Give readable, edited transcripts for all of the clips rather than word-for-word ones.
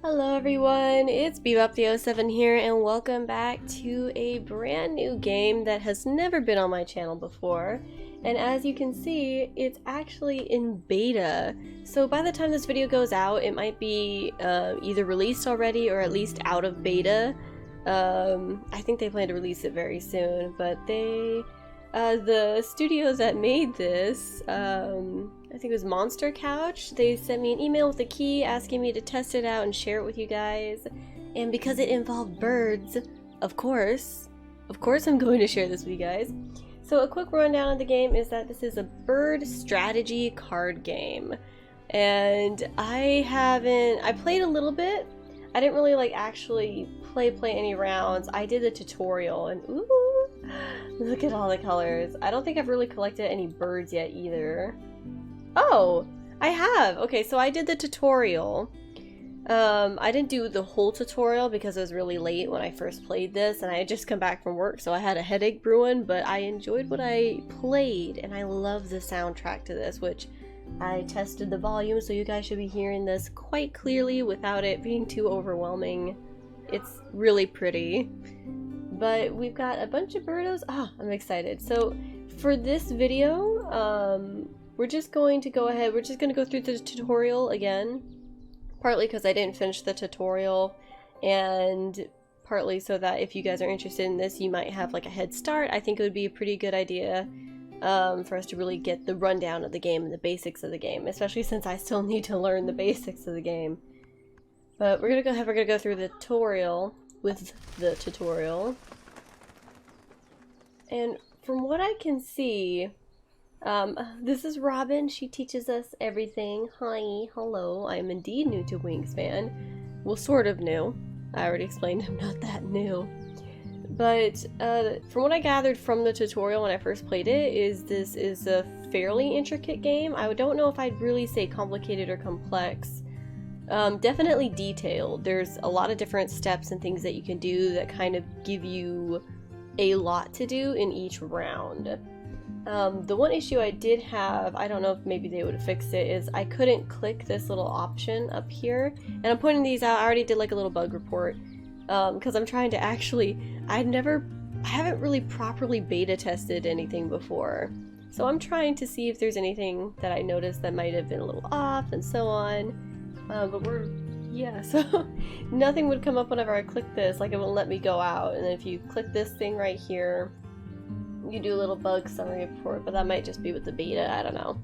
Hello everyone, it's Bebop07 here and welcome back to a brand new game that has never been on my channel before. And as you can see, it's actually in beta. So by the time this video goes out, it might be either released already or at least out of beta. I think they plan to release it very soon, but the studios that made this, I think it was Monster Couch, they sent me an email with a key asking me to test it out and share it with you guys. And because it involved birds, of course I'm going to share this with you guys. So a quick rundown of the game is that this is a bird strategy card game. And I played a little bit. I didn't really actually play any rounds. I did the tutorial and ooh, look at all the colors. I don't think I've really collected any birds yet either. Oh, I have! Okay, so I did the tutorial. I didn't do the whole tutorial because it was really late when I first played this and I had just come back from work, so I had a headache brewing, but I enjoyed what I played and I love the soundtrack to this, which I tested the volume, so you guys should be hearing this quite clearly without it being too overwhelming. It's really pretty. But we've got a bunch of birdos. I'm excited. So for this video, we're just going to go through the tutorial again, partly because I didn't finish the tutorial, and partly so that if you guys are interested in this, you might have like a head start. I think it would be a pretty good idea for us to really get the rundown of the game and the basics of the game, especially since I still need to learn the basics of the game. But we're gonna go through the tutorial with the tutorial. And from what I can see, this is Robin. She teaches us everything. Hi, hello. I am indeed new to Wingspan. Well, sort of new. I already explained I'm not that new. But from what I gathered from the tutorial when I first played it, this is a fairly intricate game. I don't know if I'd really say complicated or complex. Definitely detailed. There's a lot of different steps and things that you can do that kind of give you a lot to do in each round. The one issue I did have, I don't know if maybe they would fix it, is I couldn't click this little option up here. And I'm pointing these out. I already did like a little bug report because I'm trying to actually, I haven't really properly beta tested anything before. So I'm trying to see if there's anything that I noticed that might have been a little off and so on. But so nothing would come up whenever I click this, like it won't let me go out. And then if you click this thing right here, you do a little bug summary report, but that might just be with the beta, I don't know.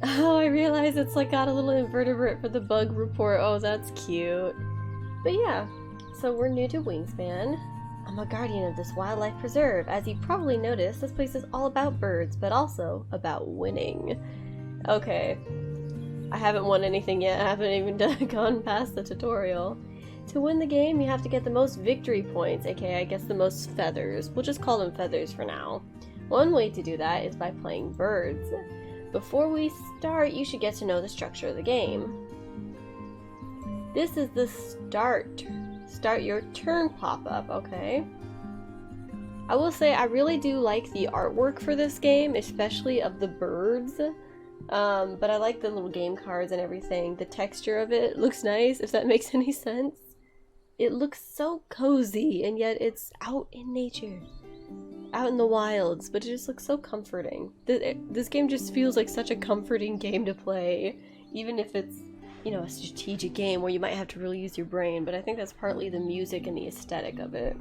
Oh, I realize it's like got a little invertebrate for the bug report. Oh, that's cute. But yeah, so we're new to Wingspan. I'm a guardian of this wildlife preserve. As you probably noticed, this place is all about birds, but also about winning. Okay. I haven't won anything yet. I haven't even gone past the tutorial. To win the game, you have to get the most victory points, aka I guess the most feathers. We'll just call them feathers for now. One way to do that is by playing birds. Before we start, you should get to know the structure of the game. This is the start your turn pop-up, okay? I will say I really do like the artwork for this game, especially of the birds. But I like the little game cards and everything. The texture of it looks nice, if that makes any sense. It looks so cozy, and yet it's out in nature. Out in the wilds, but it just looks so comforting. This game just feels like such a comforting game to play, even if it's, you know, a strategic game where you might have to really use your brain, but I think that's partly the music and the aesthetic of it.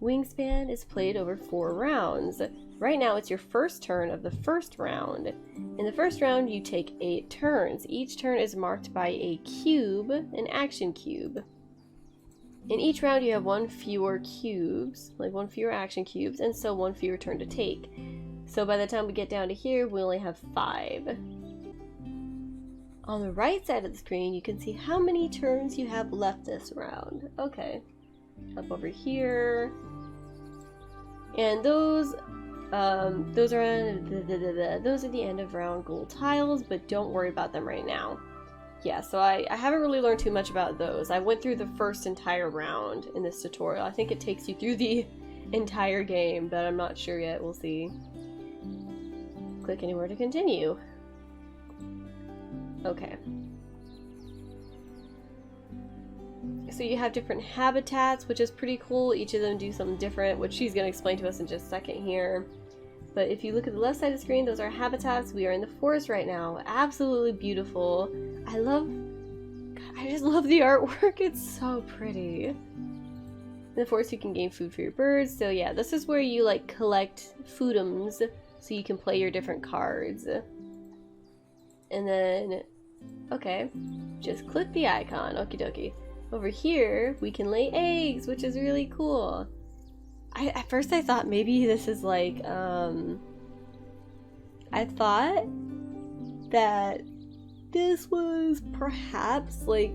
Wingspan is played over 4 rounds. Right now it's your first turn of the first round. In the first round you take 8 turns. Each turn is marked by a cube, an action cube. In each round you have 1 fewer cubes, like 1 fewer action cubes, and so 1 fewer turn to take. So by the time we get down to here, we only have 5. On the right side of the screen you can see how many turns you have left this round. Okay. Up over here. And those are the end of round gold tiles, but don't worry about them right now. Yeah, so I haven't really learned too much about those. I went through the first entire round in this tutorial. I think it takes you through the entire game, but I'm not sure yet. We'll see. Click anywhere to continue. Okay. So you have different habitats, which is pretty cool. Each of them do something different, which she's going to explain to us in just a second here. But if you look at the left side of the screen, those are habitats. We are in the forest right now. Absolutely beautiful. I just love the artwork. It's so pretty. In the forest, you can gain food for your birds. So yeah, this is where you like collect foodums so you can play your different cards. And then, okay, just click the icon. Okie dokie. Over here, we can lay eggs, which is really cool. At first I thought maybe this is like, I thought that this was perhaps like,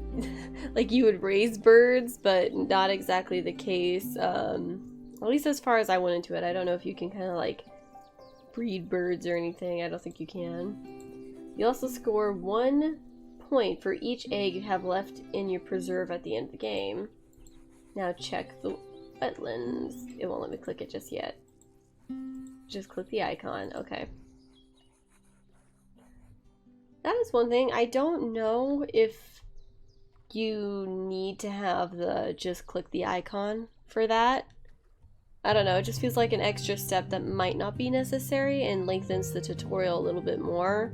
like you would raise birds, but not exactly the case. At least as far as I went into it. I don't know if you can kind of like breed birds or anything. I don't think you can. You also score 1 point for each egg you have left in your preserve at the end of the game. Now check the wetlands. It won't let me click it just yet. Just click the icon. Okay. That is one thing. I don't know if you need to have the just click the icon for that. I don't know. It just feels like an extra step that might not be necessary and lengthens the tutorial a little bit more.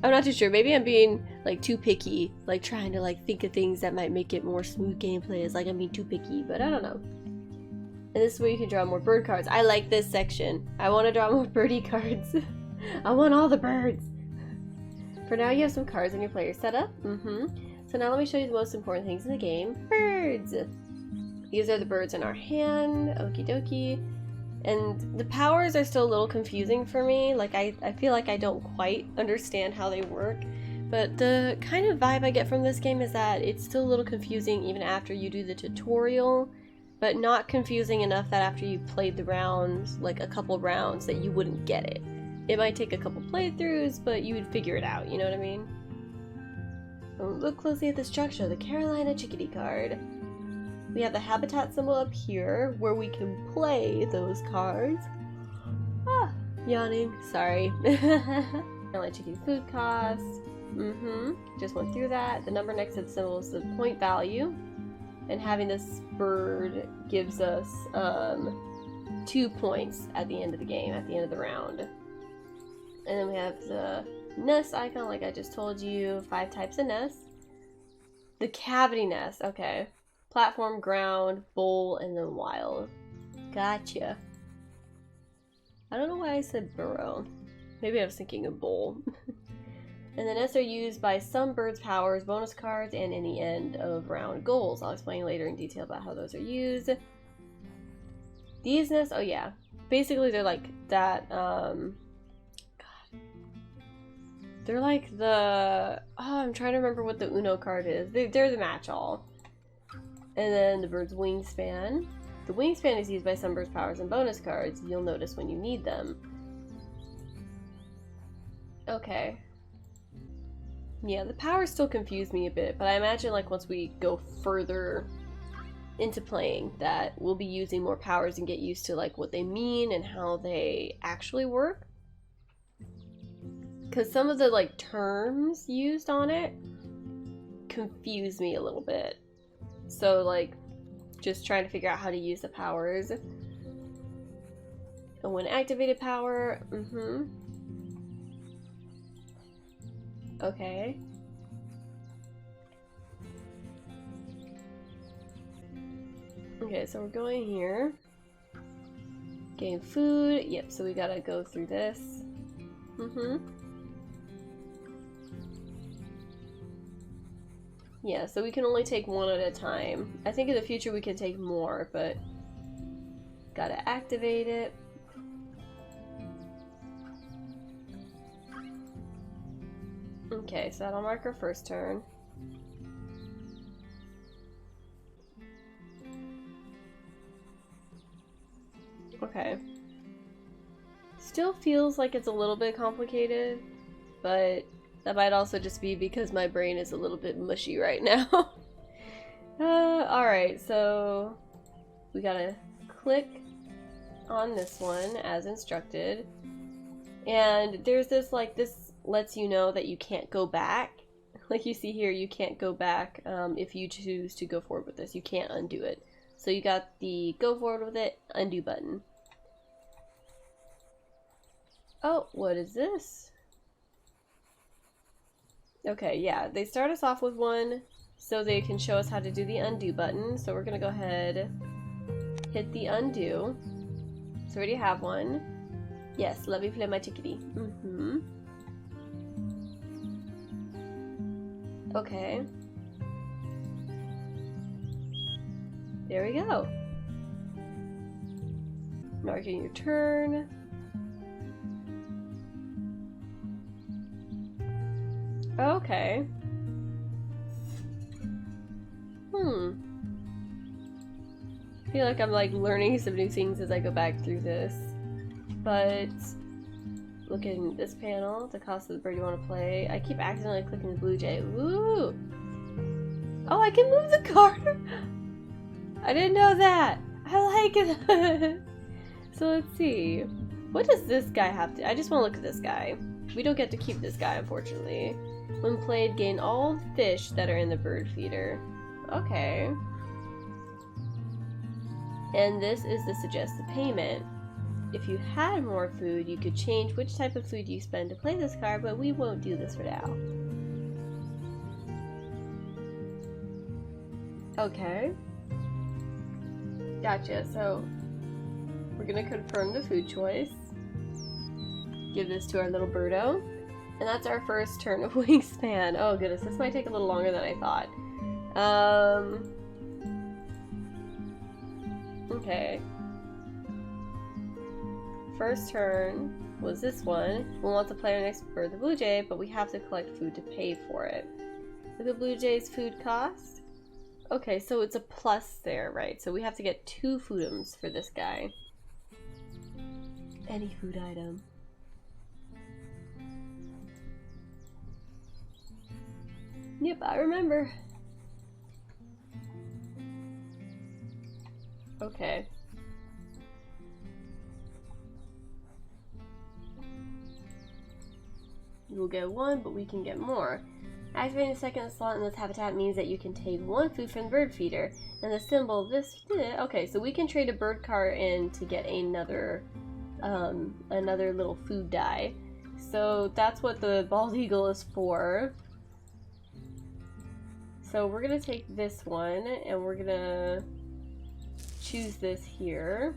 I'm not too sure. Maybe I'm being like too picky, like trying to like think of things that might make it more smooth gameplay. It's like I'm being too picky, but I don't know. And this is where you can draw more bird cards. I like this section. I want to draw more birdie cards. I want all the birds. For now, you have some cards in your player setup. So now let me show you the most important things in the game. Birds. These are the birds in our hand. Okie dokie. And the powers are still a little confusing for me. Like, I feel like I don't quite understand how they work. But the kind of vibe I get from this game is that it's still a little confusing even after you do the tutorial. But not confusing enough that after you played the rounds, like a couple rounds, that you wouldn't get it. It might take a couple playthroughs, but you would figure it out, you know what I mean? Look closely at the structure, the Carolina Chickadee card. We have the habitat symbol up here, where we can play those cards. Ah, yawning, sorry. Carolina Chickadee food cost. Just went through that. The number next to the symbol is the point value. And having this bird gives us 2 points at the end of the game, at the end of the round. And then we have the nest icon, like I just told you. 5 types of nests. The cavity nest, okay. Platform, ground, bowl, and then wild. Gotcha. I don't know why I said burrow. Maybe I was thinking of bowl. And the nests are used by some birds' powers, bonus cards, and in the end of round goals. I'll explain later in detail about how those are used. These nests, oh yeah. Basically they're like that, they're like the, I'm trying to remember what the Uno card is. They're the match-all. And then the bird's wingspan. The wingspan is used by some birds' powers and bonus cards. You'll notice when you need them. Okay. Yeah, the powers still confuse me a bit, but I imagine like once we go further into playing that we'll be using more powers and get used to like what they mean and how they actually work. Because some of the like terms used on it confuse me a little bit. So like just trying to figure out how to use the powers. And when activated power, okay. Okay, so we're going here. Getting food. Yep, so we gotta go through this. Yeah, so we can only take one at a time. I think in the future we can take more, but gotta activate it. Okay, so that'll mark our first turn. Okay. Still feels like it's a little bit complicated, but that might also just be because my brain is a little bit mushy right now. Alright, so we gotta click on this one as instructed. And there's this, like, this lets you know that you can't go back, like you see here, you can't go back if you choose to go forward with this. You can't undo it. So you got the go forward with it, undo button. Oh, what is this? Okay, yeah, they start us off with one so they can show us how to do the undo button. So we're gonna go ahead, hit the undo. So we already have one. Yes, let me play my chickadee. Okay. There we go. Marking your turn. Okay. I feel like I'm like learning some new things as I go back through this. But look in this panel, the cost of the bird you want to play. I keep accidentally clicking the blue jay. Ooh! Oh, I can move the card! I didn't know that! I like it! So let's see. What does this guy have to... I just want to look at this guy. We don't get to keep this guy, unfortunately. When played, gain all fish that are in the bird feeder. Okay. And this is the suggested payment. If you had more food, you could change which type of food you spend to play this card, but we won't do this for now. Okay. Gotcha, so we're gonna confirm the food choice. Give this to our little birdo. And that's our first turn of Wingspan. Oh goodness, this might take a little longer than I thought. Okay. First turn was this one. We'll want to play our next bird, the blue jay, but we have to collect food to pay for it. Look at blue jay's food cost. Okay, so it's a plus there, right? So we have to get 2 foodums for this guy. Any food item. Yep, I remember. Okay. You will get 1, but we can get more. Activating the second slot in this habitat means that you can take 1 food from the bird feeder. And the symbol this... Okay, so we can trade a bird card in to get another little food die. So that's what the bald eagle is for. So we're gonna take this one, and we're gonna choose this here.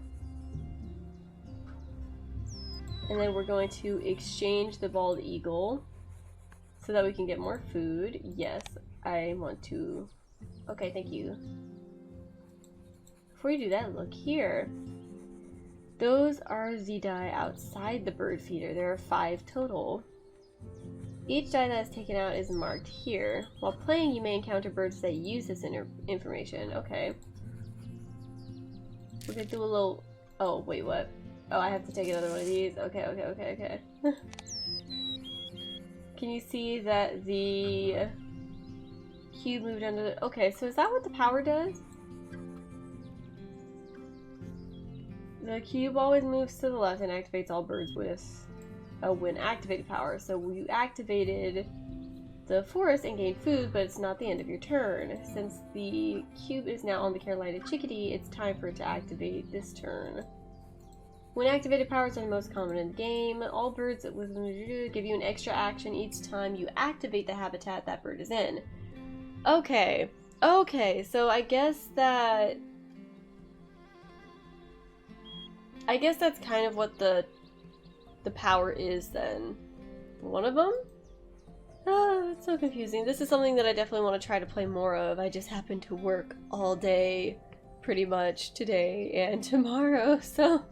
And then we're going to exchange the bald eagle so that we can get more food. Yes, I want to. Okay, thank you. Before you do that, look here. Those are the die outside the bird feeder. There are 5 total. Each die that is taken out is marked here. While playing, you may encounter birds that use this information. Okay. We're gonna do a little... Oh, wait, what? Oh, I have to take another one of these. Okay. Can you see that the cube moved under the... Okay, so is that what the power does? The cube always moves to the left and activates all birds with a when activated power. So you activated the forest and gained food, but it's not the end of your turn. Since the cube is now on the Carolina chickadee, it's time for it to activate this turn. When activated powers are the most common in the game, all birds with give you an extra action each time you activate the habitat that bird is in. Okay, so I guess that's kind of what the power is then. One of them? Ah, it's so confusing. This is something that I definitely want to try to play more of. I just happen to work all day, pretty much, today and tomorrow, so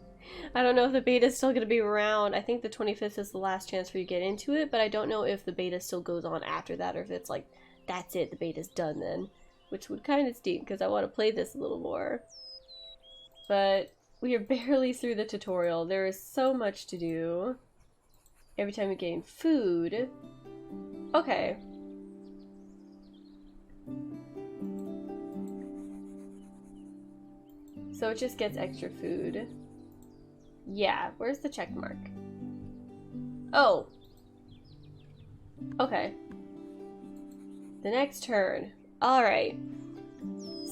I don't know if the beta is still going to be around. I think the 25th is the last chance for you to get into it, but I don't know if the beta still goes on after that, or if it's like, that's it, the beta's done then. Which would kind of stink, because I want to play this a little more. But we are barely through the tutorial. There is so much to do. Every time you gain food... Okay. So it just gets extra food. Yeah, where's the check mark? Oh! Okay. The next turn. Alright.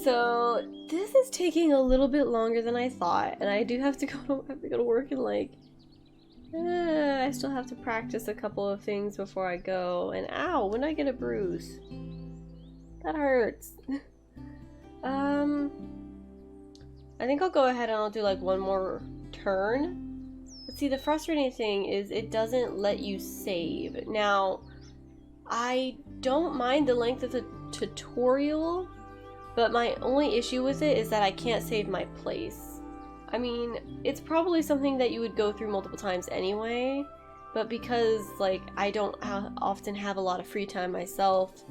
So, this is taking a little bit longer than I thought, and I do have to go to work in like... I still have to practice a couple of things before I go, and ow, when did I get a bruise? That hurts. I think I'll go ahead and I'll do like one more turn. But see, the frustrating thing is it doesn't let you save. Now, I don't mind the length of the tutorial, but my only issue with it is that I can't save my place. I mean, it's probably something that you would go through multiple times anyway, but because like I don't often have a lot of free time myself,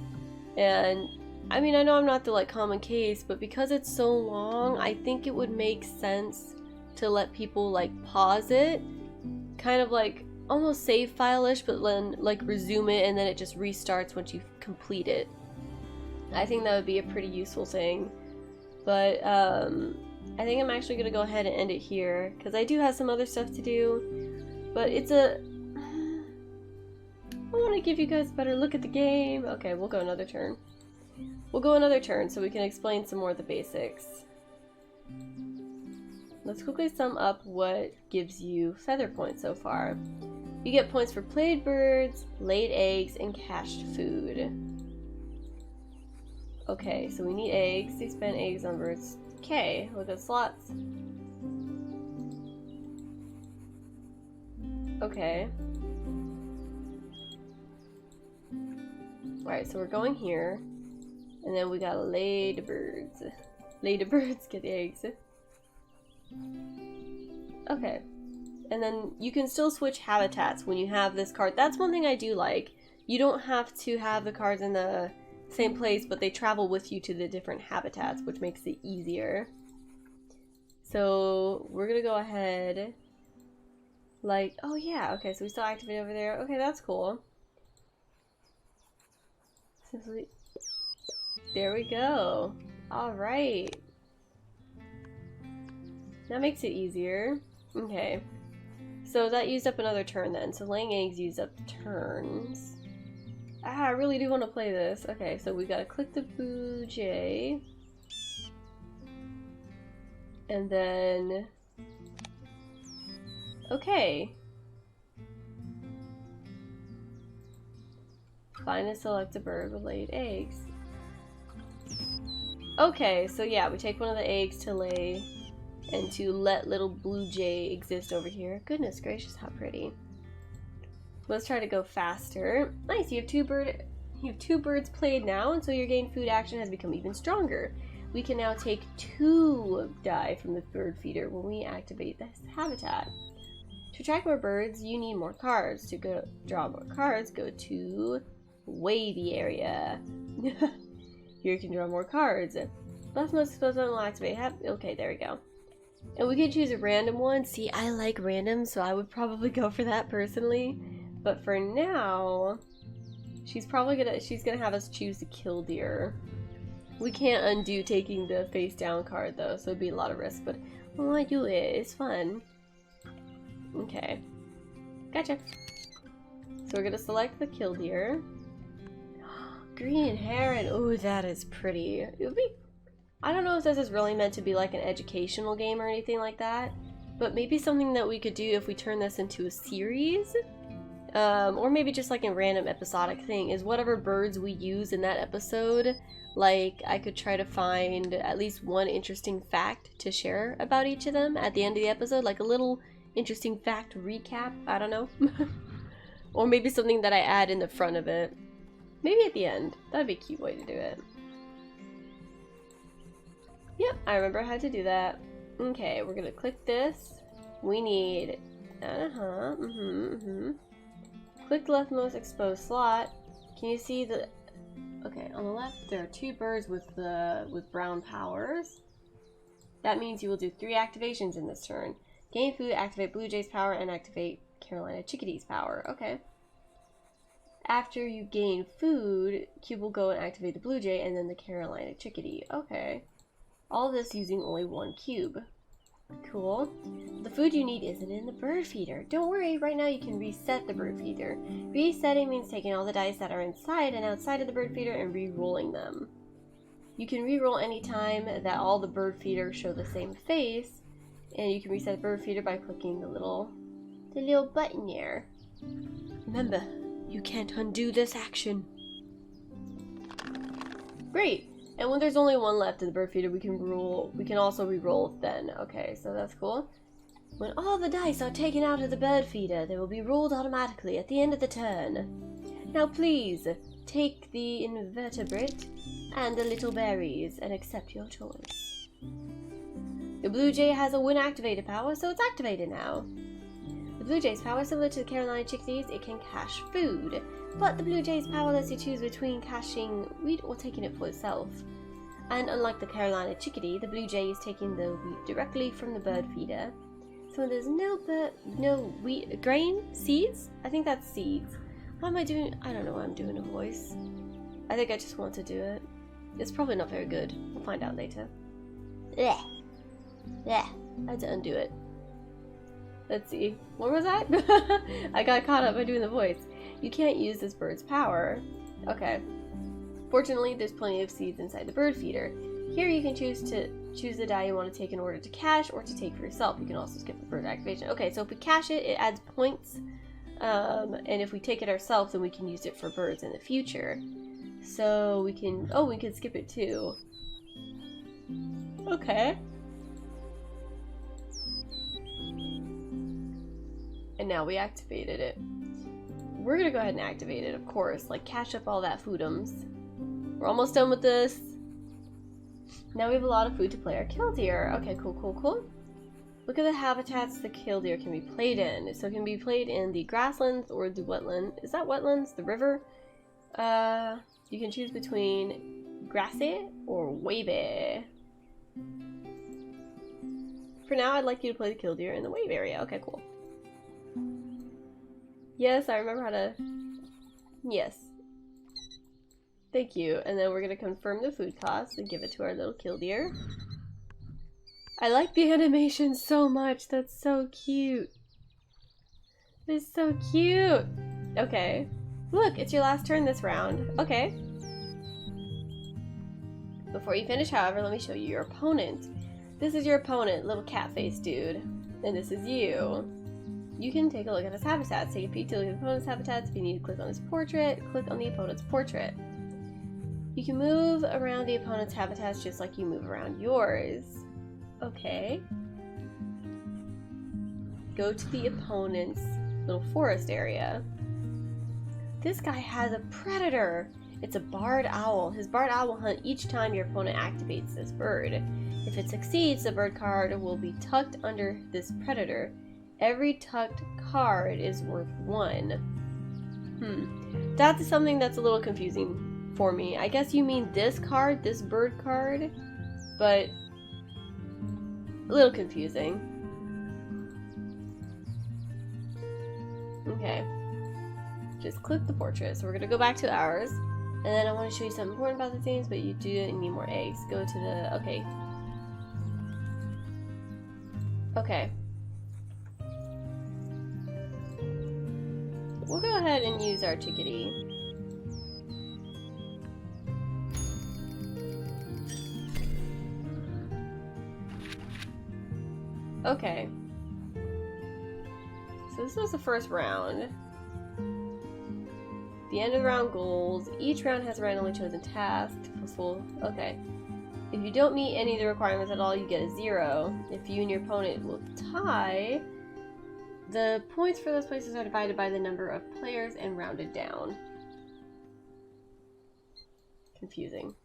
and I mean, I know I'm not the like common case, but because it's so long, I think it would make sense to let people like pause it, kind of like almost save file-ish, but then like resume it and then it just restarts once you complete it. I think that would be a pretty useful thing. But I think I'm actually gonna go ahead and end it here because I do have some other stuff to do. But it's I want to give you guys a better look at the game. Okay, we'll go another turn. We'll go another turn so we can explain some more of the basics. Let's quickly sum up what gives you feather points so far. You get points for played birds, laid eggs, and cached food. Okay, so we need eggs. They spend eggs on birds. Okay, look at slots. Okay. Alright, so we're going here. And then we got laid birds. Laid birds get the eggs. Okay. And then you can still switch habitats when you have this card. That's one thing I do like. You don't have to have the cards in the same place, but they travel with you to the different habitats, which makes it easier. So we're gonna go ahead. Like, oh yeah, okay, so we still activate over there. Okay, that's cool. Simply. There we go. Alright. That makes it easier. Okay. So that used up another turn then. So laying eggs used up turns. I really do want to play this. Okay, so we gotta click the blue jay. And then... Okay. Find and select a bird with laid eggs. Okay, so yeah, we take one of the eggs to lay and to let little blue jay exist over here. Goodness gracious, how pretty. Let's try to go faster. Nice, you have two birds played now, and so your gain food action has become even stronger. We can now take 2 die from the bird feeder when we activate this habitat. To attract more birds, you need more cards. To draw more cards, go to wavy area. Here you can draw more cards. Leftmost exposed one will activate. Okay, there we go. And we can choose a random one. See, I like random, so I would probably go for that personally. But for now, she's gonna have us choose the killdeer. We can't undo taking the face down card though, so it'd be a lot of risk, but I want to do it. It's fun. Okay. Gotcha. So we're gonna select the killdeer. Green heron. Oh, that is pretty. It would be... I don't know if this is really meant to be like an educational game or anything like that, but maybe something that we could do if we turn this into a series, or maybe just like a random episodic thing, is whatever birds we use in that episode, like I could try to find at least one interesting fact to share about each of them at the end of the episode, like a little interesting fact recap, I don't know. Or maybe something that I add in the front of it. Maybe at the end. That'd be a cute way to do it. Yep, I remember how to do that. Okay, we're gonna click this. We need... Click the leftmost exposed slot. Can you see the... Okay, on the left there are 2 birds with brown powers. That means you will do 3 activations in this turn. Gain food, activate Blue Jay's power, and activate Carolina Chickadee's power. Okay. After you gain food, Cube will go and activate the Blue Jay and then the Carolina Chickadee. Okay. All this using only 1 cube. Cool. The food you need isn't in the bird feeder. Don't worry, right now you can reset the bird feeder. Resetting means taking all the dice that are inside and outside of the bird feeder and re-rolling them. You can re-roll any time that all the bird feeders show the same face, and you can reset the bird feeder by clicking the little button there. Remember, you can't undo this action. Great. And when there's only one left in the bird feeder, we can also re-roll then. Okay, so that's cool. When all the dice are taken out of the bird feeder, they will be rolled automatically at the end of the turn. Now please, take the invertebrate and the little berries and accept your choice. The Blue Jay has a win activated power, so it's activated now. The Blue Jay's power, similar to the Carolina chickadees, it can cache food. But the Blue Jay's power lets you choose between caching wheat or taking it for itself. And unlike the Carolina chickadee, the Blue Jay is taking the wheat directly from the bird feeder. So there's no wheat, grain, seeds? I think that's seeds. What am I doing? I don't know why I'm doing a voice. I think I just want to do it. It's probably not very good. We'll find out later. Yeah. I had to undo it. Let's see. What was that? I got caught up by doing the voice. You can't use this bird's power. Okay. Fortunately, there's plenty of seeds inside the bird feeder. Here you can choose the die you want to take in order to cache or to take for yourself. You can also skip the bird activation. Okay, so if we cache it, it adds points. And if we take it ourselves, then we can use it for birds in the future. So we can skip it too. Okay. And now we activated it. We're gonna go ahead and activate it, of course. Like, cache up all that foodums. We're almost done with this. Now we have a lot of food to play our killdeer. Okay, cool. Look at the habitats the killdeer can be played in. So it can be played in the grasslands or the wetland. Is that wetlands? The river? You can choose between grassy or wavy. For now, I'd like you to play the killdeer in the wave area. Okay, cool. Yes, I remember how to... Yes. Thank you. And then we're going to confirm the food cost and give it to our little killdeer. I like the animation so much. That's so cute. It's so cute. Okay. Look, it's your last turn this round. Okay. Before you finish, however, let me show you your opponent. This is your opponent, little cat-faced dude. And this is you. You can take a look at his habitats. Take a peek to look at the opponent's habitats. If you need to click on his portrait, click on the opponent's portrait. You can move around the opponent's habitats just like you move around yours. Okay. Go to the opponent's little forest area. This guy has a predator. It's a barred owl. His barred owl will hunt each time your opponent activates this bird. If it succeeds, the bird card will be tucked under this predator. Every tucked card is worth 1. That's something that's a little confusing for me. I guess you mean this card, this bird card, but a little confusing. Okay. Just click the portrait. So we're gonna go back to ours. And then I want to show you something important about the things, but you do need more eggs. Go to the... Okay. Okay. We'll go ahead and use our chickadee. Okay. So this was the first round. The end of the round goals. Each round has a randomly chosen task. Okay. If you don't meet any of the requirements at all, you get a 0. If you and your opponent will tie, the points for those places are divided by the number of players and rounded down. Confusing.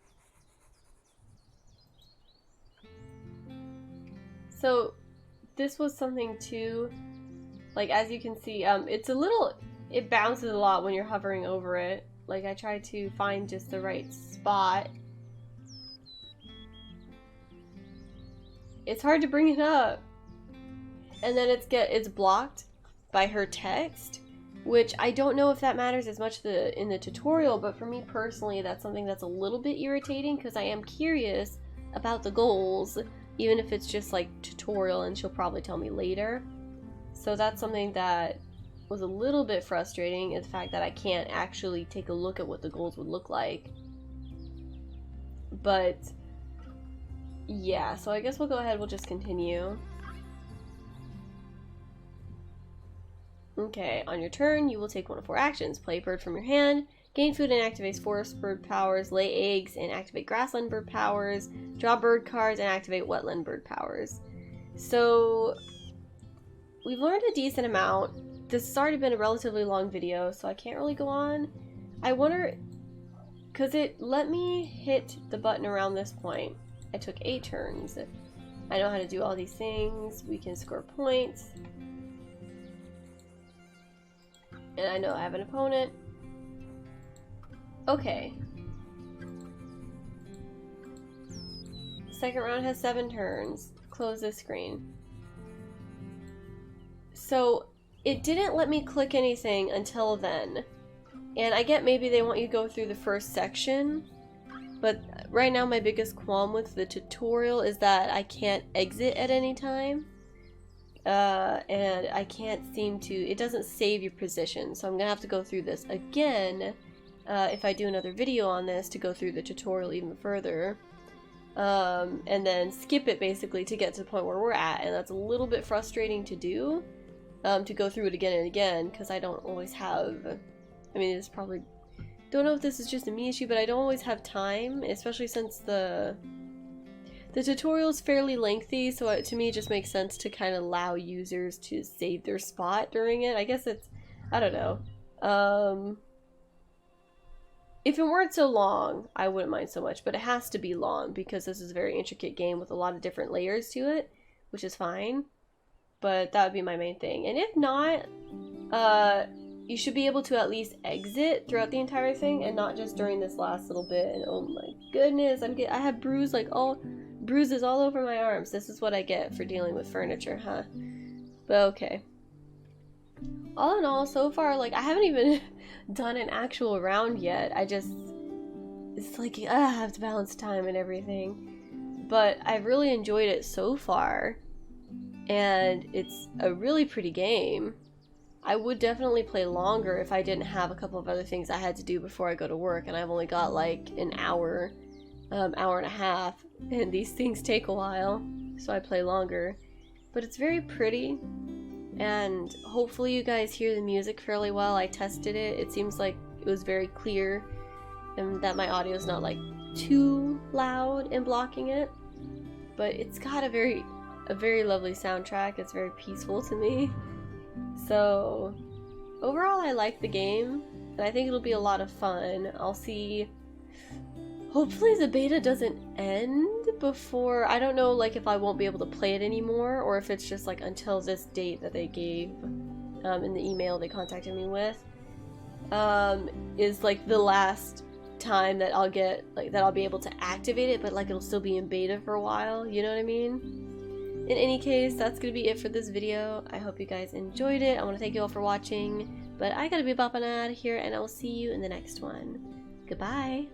So this was something too, like, as you can see, it bounces a lot when you're hovering over it. Like, I tried to find just the right spot. It's hard to bring it up. And then it's blocked by her text, which I don't know if that matters as much in the tutorial, but for me personally, that's something that's a little bit irritating because I am curious about the goals. even if it's just like tutorial, and she'll probably tell me later. So that's something that was a little bit frustrating, is the fact that I can't actually take a look at what the goals would look like. But yeah, so I guess we'll go ahead, we'll just continue. Okay, on your turn, you will take one of 4 actions. Play bird from your hand, gain food and activate forest bird powers, lay eggs and activate grassland bird powers, draw bird cards and activate wetland bird powers. So we've learned a decent amount. This has already been a relatively long video, so I can't really go on. I wonder, because it let me hit the button around this point. I took 8 turns. I know how to do all these things. We can score points. And I know I have an opponent. Okay. Second round has 7 turns. Close this screen. So it didn't let me click anything until then. And I get maybe they want you to go through the first section, but right now my biggest qualm with the tutorial is that I can't exit at any time. And I can't seem to, it doesn't save your position, so I'm gonna have to go through this again if I do another video on this, to go through the tutorial even further, and then skip it basically to get to the point where we're at, and that's a little bit frustrating to do, to go through it again and again, because I don't always have, I mean, it's probably, don't know if this is just a me issue, but I don't always have time, especially since the tutorial is fairly lengthy, so to me it just makes sense to kind of allow users to save their spot during it. I guess it's, I don't know. If it weren't so long, I wouldn't mind so much, but it has to be long because this is a very intricate game with a lot of different layers to it, which is fine. But that would be my main thing. And if not, you should be able to at least exit throughout the entire thing and not just during this last little bit. And oh my goodness, I have bruises all over my arms. This is what I get for dealing with furniture, huh? But okay. All in all, so far, like, I haven't even done an actual round yet. It's like, I have to balance time and everything. But I've really enjoyed it so far. And it's a really pretty game. I would definitely play longer if I didn't have a couple of other things I had to do before I go to work, and I've only got like an hour, hour and a half, and these things take a while, so I play longer. But it's very pretty, and hopefully you guys hear the music fairly well. I tested it. It seems like it was very clear, and that my audio is not like too loud and blocking it. But it's got a very lovely soundtrack. It's very peaceful to me. So overall, I like the game, and I think it'll be a lot of fun. I'll see. Hopefully the beta doesn't end before, I don't know, like, if I won't be able to play it anymore, or if it's just like until this date that they gave in the email they contacted me with, is like the last time that I'll get, like, that I'll be able to activate it, but like it'll still be in beta for a while, you know what I mean? In any case, that's gonna be it for this video. I hope you guys enjoyed it. I want to thank you all for watching, but I gotta be bopping out of here, and I will see you in the next one. Goodbye!